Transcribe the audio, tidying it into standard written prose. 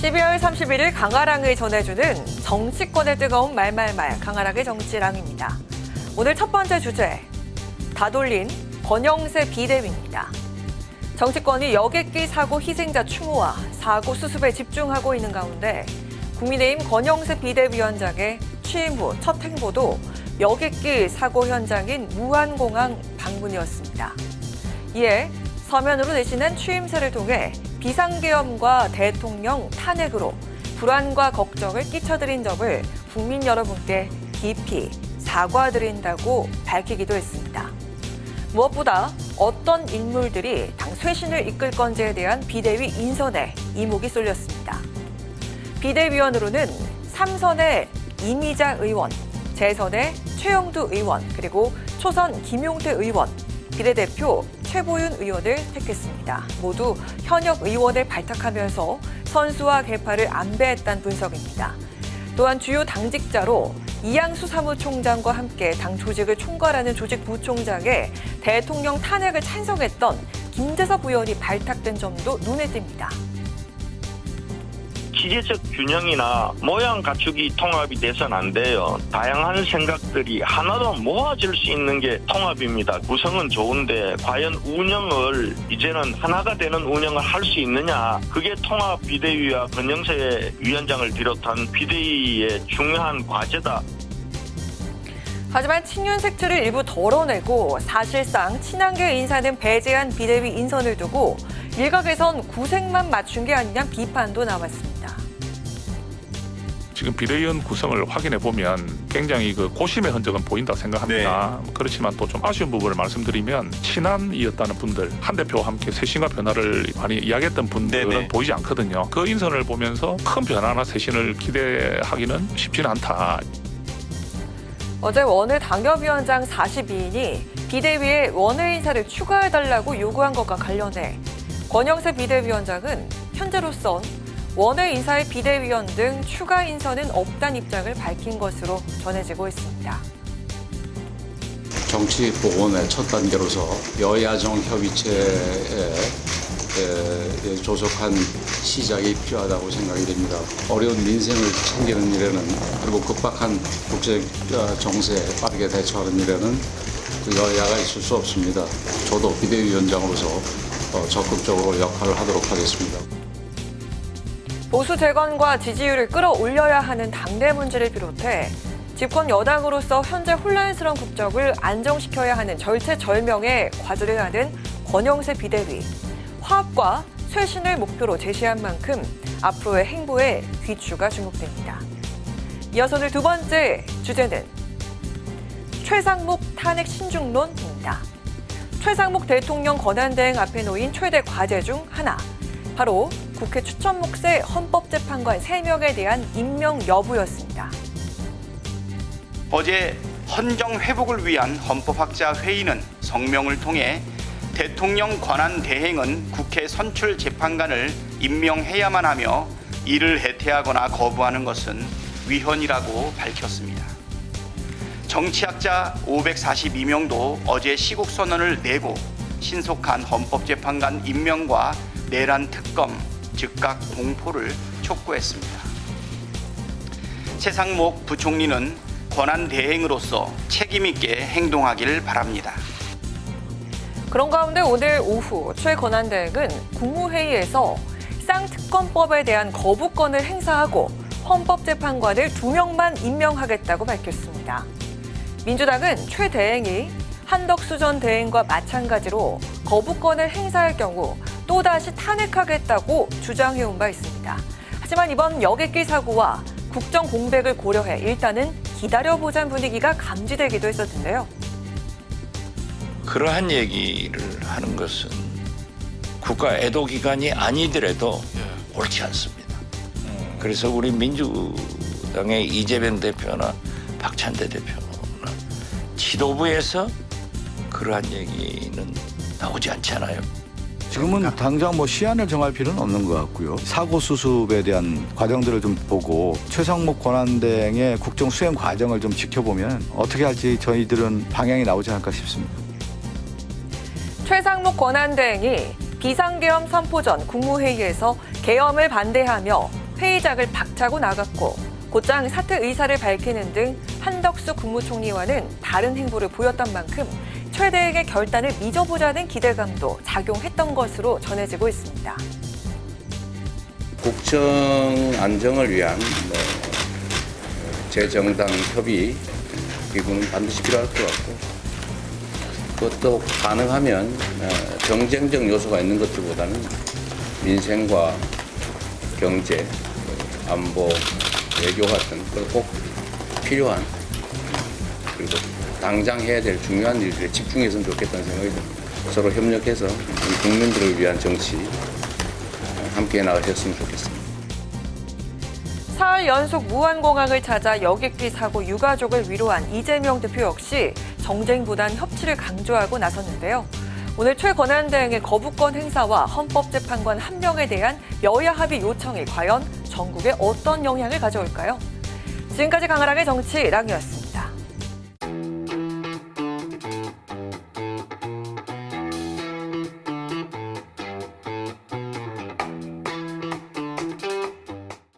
12월 31일 강아랑을 전해주는 정치권의 뜨거운 말말말 강아랑의 정치랑입니다. 오늘 첫 번째 주제, 다돌린 권영세 비대위입니다. 정치권이 여객기 사고 희생자 추모와 사고 수습에 집중하고 있는 가운데 국민의힘 권영세 비대위원장의 취임 후 첫 행보도 여객기 사고 현장인 무안공항 방문이었습니다. 이에 서면으로 내신한 취임새를 통해 비상계엄과 대통령 탄핵으로 불안과 걱정을 끼쳐드린 점을 국민 여러분께 깊이 사과드린다고 밝히기도 했습니다. 무엇보다 어떤 인물들이 당 쇄신을 이끌 건지에 대한 비대위 인선에 이목이 쏠렸습니다. 비대위원으로는 3선의 이미자 의원, 재선의 최영두 의원, 그리고 초선 김용태 의원, 비례대표 최보윤 의원을 택했습니다. 모두 현역 의원을 발탁하면서 선수와 계파를 안배했다는 분석입니다. 또한 주요 당직자로 이양수 사무총장과 함께 당 조직을 총괄하는 조직부총장에 대통령 탄핵을 찬성했던 김재섭 의원이 발탁된 점도 눈에 띕니다. 기계적 균형이나 모양 갖추기 통합이 돼서는 안 돼요. 다양한 생각들이 하나로 모아질 수 있는 게 통합입니다. 구성은 좋은데 과연 운영을 이제는 하나가 되는 운영을 할 수 있느냐. 그게 통합 비대위와 권영세 위원장을 비롯한 비대위의 중요한 과제다. 하지만 친윤 색채를 일부 덜어내고 사실상 친한계 인사는 배제한 비대위 인선을 두고 일각에선 구색만 맞춘 게 아니냐 비판도 나왔습니다. 지금 비대위원 구성을 확인해 보면 굉장히 고심의 흔적은 보인다고 생각합니다. 네. 그렇지만 또 좀 아쉬운 부분을 말씀드리면 친한이었다는 분들, 한 대표와 함께 쇄신과 변화를 많이 이야기했던 분들은 네네. 보이지 않거든요. 그 인선을 보면서 큰 변화나 쇄신을 기대하기는 쉽지는 않다. 어제 원외 당협위원장 42인이 비대위에 원외 인사를 추가해달라고 요구한 것과 관련해 권영세 비대위원장은 현재로선 원외 인사의 비대위원 등 추가 인선은 없다는 입장을 밝힌 것으로 전해지고 있습니다. 정치 복원의 첫 단계로서 여야정 협의체에 조속한 시작이 필요하다고 생각이 됩니다. 어려운 민생을 챙기는 일에는 그리고 급박한 국제 정세에 빠르게 대처하는 일에는 여야가 있을 수 없습니다. 저도 비대위원장으로서 적극적으로 역할을 하도록 하겠습니다. 보수 재건과 지지율을 끌어올려야 하는 당내 문제를 비롯해 집권 여당으로서 현재 혼란스러운 국적을 안정시켜야 하는 절체절명의 과제를 하는 권영세 비대위. 화합과 쇄신을 목표로 제시한 만큼 앞으로의 행보에 귀추가 주목됩니다. 이어서 오늘 두 번째 주제는 최상목 탄핵 신중론입니다. 최상목 대통령 권한대행 앞에 놓인 최대 과제 중 하나, 바로 국회 추천 몫의 헌법재판관 3명에 대한 임명 여부였습니다. 어제 헌정 회복을 위한 헌법학자 회의는 성명을 통해 대통령 권한 대행은 국회 선출 재판관을 임명해야만 하며 이를 해태하거나 거부하는 것은 위헌이라고 밝혔습니다. 정치학자 542명도 어제 시국선언을 내고 신속한 헌법재판관 임명과 내란 특검, 즉각 공포를 촉구했습니다. 최상목 부총리는 권한 대행으로서 책임 있게 행동하기를 바랍니다. 그런 가운데 오늘 오후 최 권한대행은 국무회의에서 쌍특검법에 대한 거부권을 행사하고 헌법재판관을 2명만 임명하겠다고 밝혔습니다. 민주당은 최 대행이 한덕수 전 대행과 마찬가지로 거부권을 행사할 경우 또다시 탄핵하겠다고 주장해온 바 있습니다. 하지만 이번 여객기 사고와 국정 공백을 고려해 일단은 기다려보자는 분위기가 감지되기도 했었는데요. 그러한 얘기를 하는 것은 국가 애도기간이 아니더라도 옳지 않습니다. 그래서 우리 민주당의 이재명 대표나 박찬대 대표나 지도부에서 그러한 얘기는 나오지 않잖아요. 지금은 당장 시한을 정할 필요는 없는 것 같고요. 사고 수습에 대한 과정들을 좀 보고 최상목 권한대행의 국정 수행 과정을 좀 지켜보면 어떻게 할지 저희들은 방향이 나오지 않을까 싶습니다. 최상목 권한대행이 비상계엄 선포 전 국무회의에서 계엄을 반대하며 회의장을 박차고 나갔고 곧장 사퇴 의사를 밝히는 등 한덕수 국무총리와는 다른 행보를 보였던 만큼 최대행의 결단을 믿어보자는 기대감도 작용했던 것으로 전해지고 있습니다. 국정 안정을 위한 재정당 협의 이거는 반드시 필요할 것 같고 그것도 가능하면 경쟁적 요소가 있는 것들보다는 민생과 경제, 안보, 외교 같은 꼭 필요한 그리고 당장 해야 될 중요한 일들에 집중했으면 좋겠다는 생각이 듭니다. 서로 협력해서 우리 국민들을 위한 정치 함께 나가셨으면 좋겠습니다. 사흘 연속 무한공항을 찾아 여객기 사고 유가족을 위로한 이재명 대표 역시 정쟁보단 협치를 강조하고 나섰는데요. 오늘 최권한대행의 거부권 행사와 헌법재판관 한 명에 대한 여야 합의 요청이 과연 전국에 어떤 영향을 가져올까요? 지금까지 강하랑의 정치랑이었습니다.